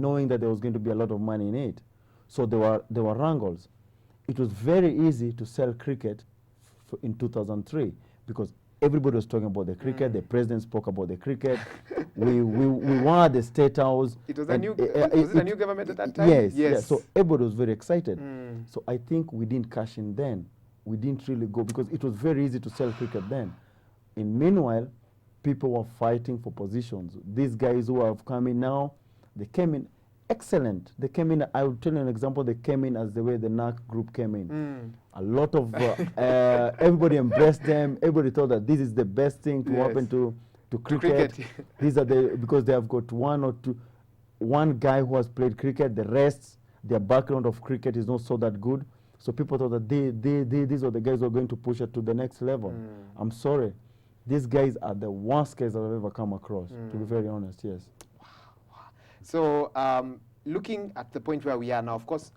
knowing that there was going to be a lot of money in it. So there were wrangles. It was very easy to sell cricket in 2003 because everybody was talking about the cricket. The president spoke about the cricket. we were at the State House. It was a new, was it a new government at that time? Yes, yes. So everybody was very excited. Mm. So I think we didn't cash in then. We didn't really go because it was very easy to sell cricket then. Meanwhile, people were fighting for positions. These guys who have come in now, they came in excellent. They came in, I will tell you an example, they came in as the way the NAC group came in. Mm. A lot of, everybody embraced them. Everybody thought that this is the best thing to happen to cricket. These are because they have got one guy who has played cricket, the rest, their background of cricket is not so that good. So people thought that these are the guys who are going to push it to the next level. I'm sorry. These guys are the worst guys I've ever come across, to be very honest, yes. So looking at the point where we are now, of course,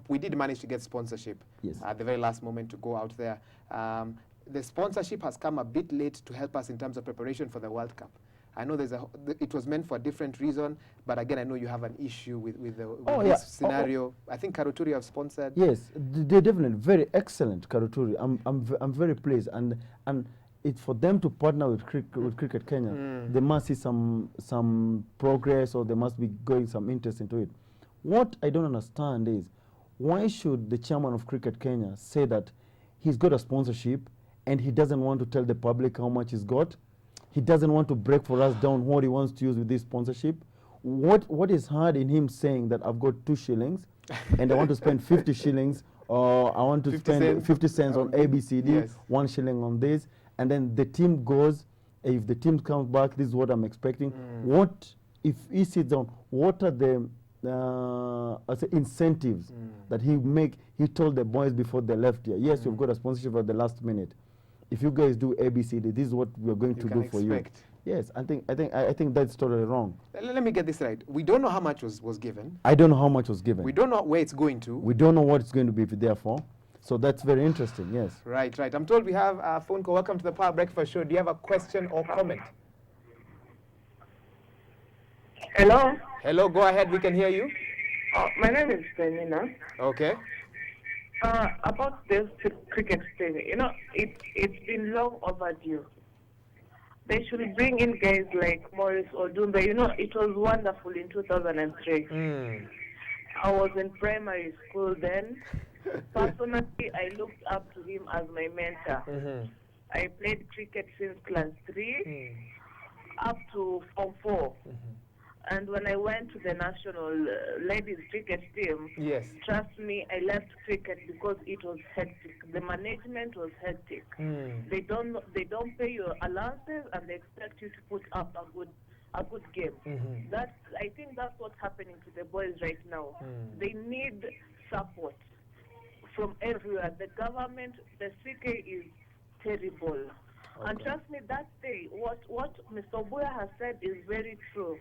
we did manage to get sponsorship at the very last moment to go out there. The sponsorship has come a bit late to help us in terms of preparation for the World Cup. I know it was meant for a different reason, but again, I know you have an issue with this scenario. I think Karuturi have sponsored. Yes, they're definitely very excellent, Karuturi. I'm very pleased, and it's for them to partner with Cricket Kenya. They must see some progress, or they must be going some interest into it. What I don't understand is, why should the chairman of Cricket Kenya say that he's got a sponsorship and he doesn't want to tell the public how much he's got? He doesn't want to break for us down what he wants to use with this sponsorship. What is hard in him saying that I've got 2 shillings and I want to spend 50 shillings, or I want to spend 50 cents on ABCD, 1 shilling on this, and then the team goes, if the team comes back, this is what I'm expecting. What, if he sits down, what are the incentives that he told the boys before they left here? Yes, you've got a sponsorship at the last minute. If you guys do ABCD, this is what we're going to do for you. Yes, I think that's totally wrong. Let me get this right. We don't know how much was given. I don't know how much was given. We don't know where it's going to. We don't know what it's going to be there for. So that's very interesting, yes. Right. I'm told we have a phone call. Welcome to the Power Breakfast Show. Do you have a question or comment? Hello? Hello, go ahead. We can hear you. My name is Penina. Okay. About this cricket thing, it's been long overdue. They should bring in guys like Maurice Odumbe. It was wonderful in 2003. I was in primary school then. Personally, I looked up to him as my mentor. I played cricket since class 3 up to Form 4. And when I went to the national ladies cricket team, trust me, I left cricket because it was hectic. The management was hectic. They don't pay your allowances, and they expect you to put up a good game. I think that's what's happening to the boys right now. They need support from everywhere. The government, the CK is terrible. And trust me, that day, what Mr. Obuya has said is very true.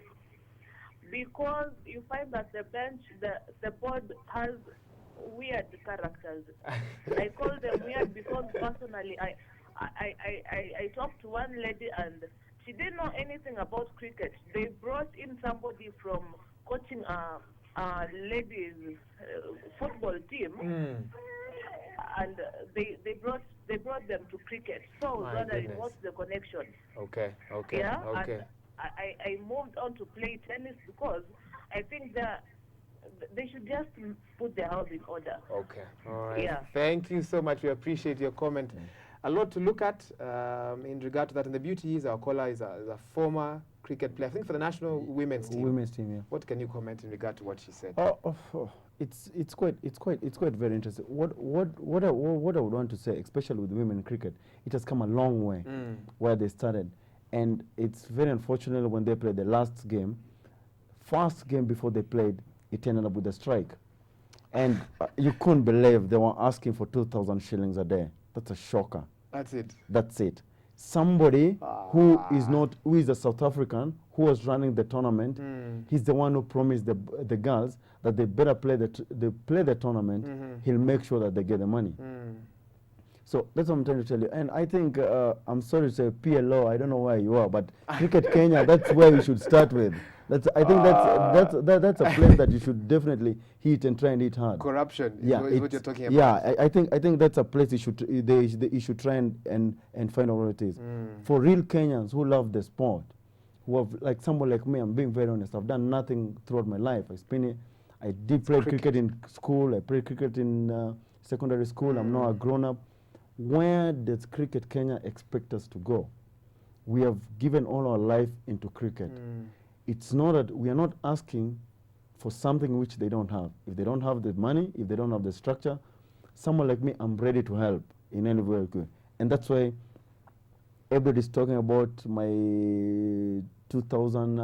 Because you find that the bench, the board has weird characters. I call them weird because personally, I talked to one lady and she didn't know anything about cricket. They brought in somebody from coaching a ladies football team, and they brought them to cricket. So I was wondering what's the connection. Okay. Yeah. Okay. I moved on to play tennis because I think that they should just put their house in order. Okay. All right. Yeah. Thank you so much. We appreciate your comment. A lot to look at in regard to that. And the beauty is our caller is a former cricket player, I think for the national women's team. Women's team, yeah. What can you comment in regard to what she said? It's quite very interesting. What I would want to say, especially with women in cricket, it has come a long way where they started. And it's very unfortunate when they played the last game, first game before they played, it ended up with a strike. And you couldn't believe they were asking for 2,000 shillings a day. That's a shocker. That's it. That's it. Somebody who is a South African, who was running the tournament, he's the one who promised the girls that they better play the tournament. He'll make sure that they get the money. So that's what I'm trying to tell you. And I think, I'm sorry to say PLO, I don't know where you are, but Cricket Kenya, that's where you should start with. I think that's a place that you should definitely hit and try and hit hard. Corruption is what you're talking about. Yeah, I think that's a place you should try and find out what it is. For real Kenyans who love the sport, who have, like someone like me, I'm being very honest, I've done nothing throughout my life. I did play cricket in school, I played cricket in secondary school, I'm now a grown-up. Where does Cricket Kenya expect us to go? We have given all our life into cricket. It's not that we are not asking for something which they don't have. If they don't have the money, if they don't have the structure, someone like me, I'm ready to help in any way I could. And that's why everybody's talking about my 2000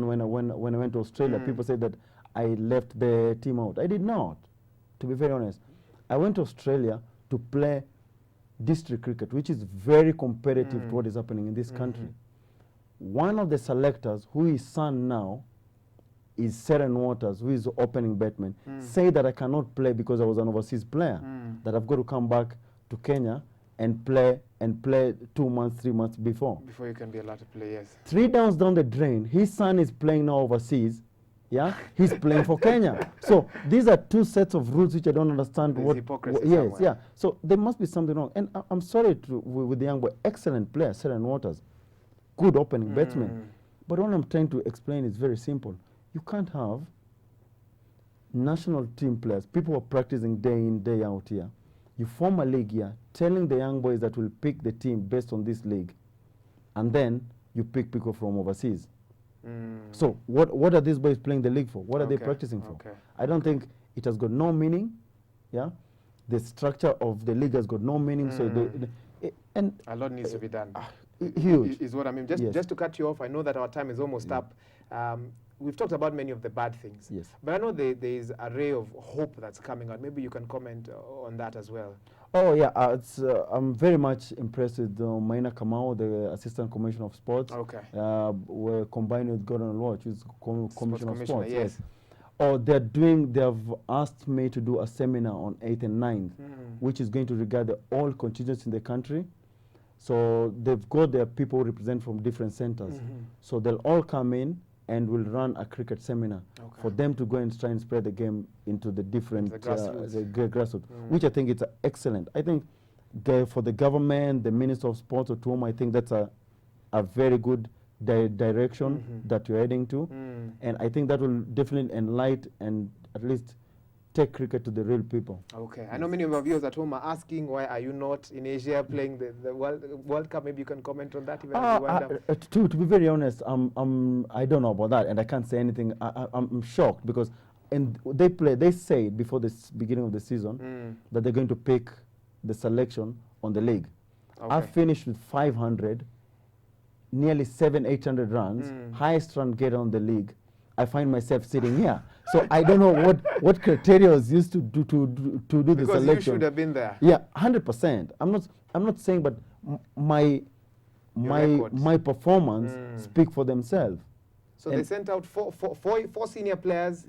when I went to Australia. People said that I left the team out. I did not. To be very honest, I went to Australia to play district cricket, which is very competitive to what is happening in this country. One of the selectors, who is son now, is Seren Waters, who is the opening batsman, say that I cannot play because I was an overseas player, that I've got to come back to Kenya and play 2 months, 3 months before. Before you can be allowed to play, yes. 3 downs down the drain, his son is playing now overseas. Yeah, he's playing for Kenya. So these are 2 sets of rules which I don't understand. There's hypocrisy yes, somewhere. yeah. So there must be something wrong. And I'm sorry with the young boy, excellent player, Seren Waters, good opening batsman. But what I'm trying to explain is very simple. You can't have national team players, people who are practicing day in, day out here. You form a league here, telling the young boys that will pick the team based on this league, and then you pick people from overseas. So what are these boys playing the league for? What are they practicing for? I don't think it has got no meaning. Yeah, the structure of the league has got no meaning. So and a lot needs to be done. Huge is what I mean. Just to cut you off, I know that our time is almost up. We've talked about many of the bad things. Yes. But I know there is a ray of hope that's coming out. Maybe you can comment on that as well. Oh yeah, I'm very much impressed with Maina Kamau, the Assistant Commissioner of Sports. Okay. We're combined with Gordon Lodge, who's Commissioner of Sports. Yes. Oh, they have asked me to do a seminar on 8th and 9th, which is going to regard all contingents in the country. So they've got their people who represent from different centers. So they'll all come in and we'll run a cricket seminar for them to go and try and spread the game into the different grassroots, which I think it's excellent. I think for the government, the Minister of Sports, or to whom I think that's a very good direction that you're heading to. And I think that will definitely enlighten and at least take cricket to the real people. Okay. I know many of our viewers at home are asking, why are you not in Asia playing the World Cup? Maybe you can comment on that. To be very honest, I don't know about that, and I can't say anything. I'm shocked because they said before the beginning of the season that they're going to pick the selection on the league. I finished with 500, nearly 700-800 runs, highest run getter on the league. I find myself sitting here. So I don't know what criteria was used to do the selection. Because you should have been there. Yeah, 100%. I'm not saying, but my performance speak for themselves. So they sent out four senior players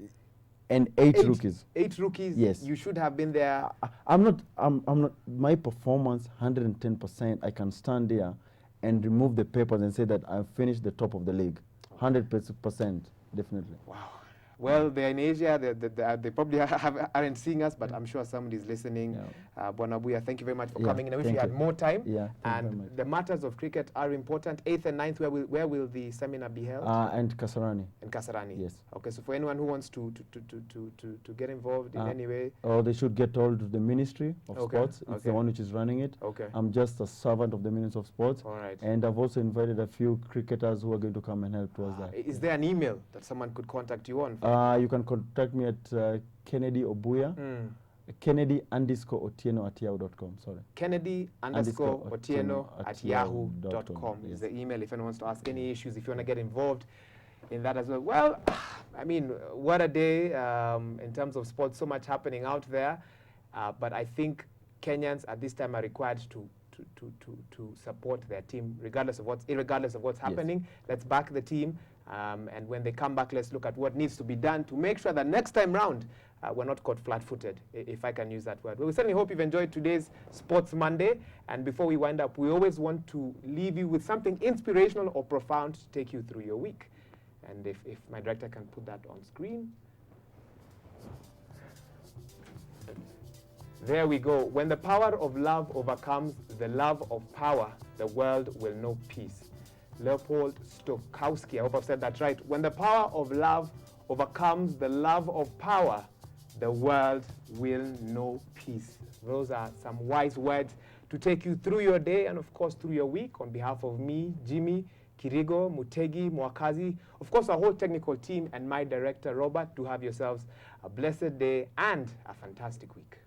and 8 rookies. 8 rookies. Yes. You should have been there. I'm not. My performance 110%. I can stand there and remove the papers and say that I've finished the top of the league. 100%. Definitely. Wow. Well, they're in Asia. They probably aren't seeing us, but I'm sure somebody's listening. Bwana Buya, thank you very much for coming in. I wish we had more time. Yeah, and the matters of cricket are important. 8th and 9th, where will the seminar be held? And Kasarani. In Kasarani. Yes. Okay. So for anyone who wants to get involved in any way, they should get told to the Ministry of Sports. It's the one which is running it. Okay. I'm just a servant of the Ministry of Sports. All right. And I've also invited a few cricketers who are going to come and help towards that. Is there an email that someone could contact you on? You can contact me at Kennedy Obuya, Kennedy_Otieno@yahoo.com. Sorry. Kennedy_Otieno@yahoo.com is the email if anyone wants to ask any issues, if you want to get involved in that as well. Well, I mean, what a day in terms of sports, so much happening out there. But I think Kenyans at this time are required to support their team, irregardless of what's happening. Let's back the team. And when they come back, let's look at what needs to be done to make sure that next time round, we're not caught flat-footed, if I can use that word. Well, we certainly hope you've enjoyed today's Sports Monday. And before we wind up, we always want to leave you with something inspirational or profound to take you through your week. And if my director can put that on screen. There we go. When the power of love overcomes the love of power, the world will know peace. Leopold Stokowski, I hope I've said that right. When the power of love overcomes the love of power, the world will know peace. Those are some wise words to take you through your day and, of course, through your week. On behalf of me, Jimmy, Kirigo, Mutegi, Mwakazi, of course, our whole technical team, and my director, Robert, do have yourselves a blessed day and a fantastic week.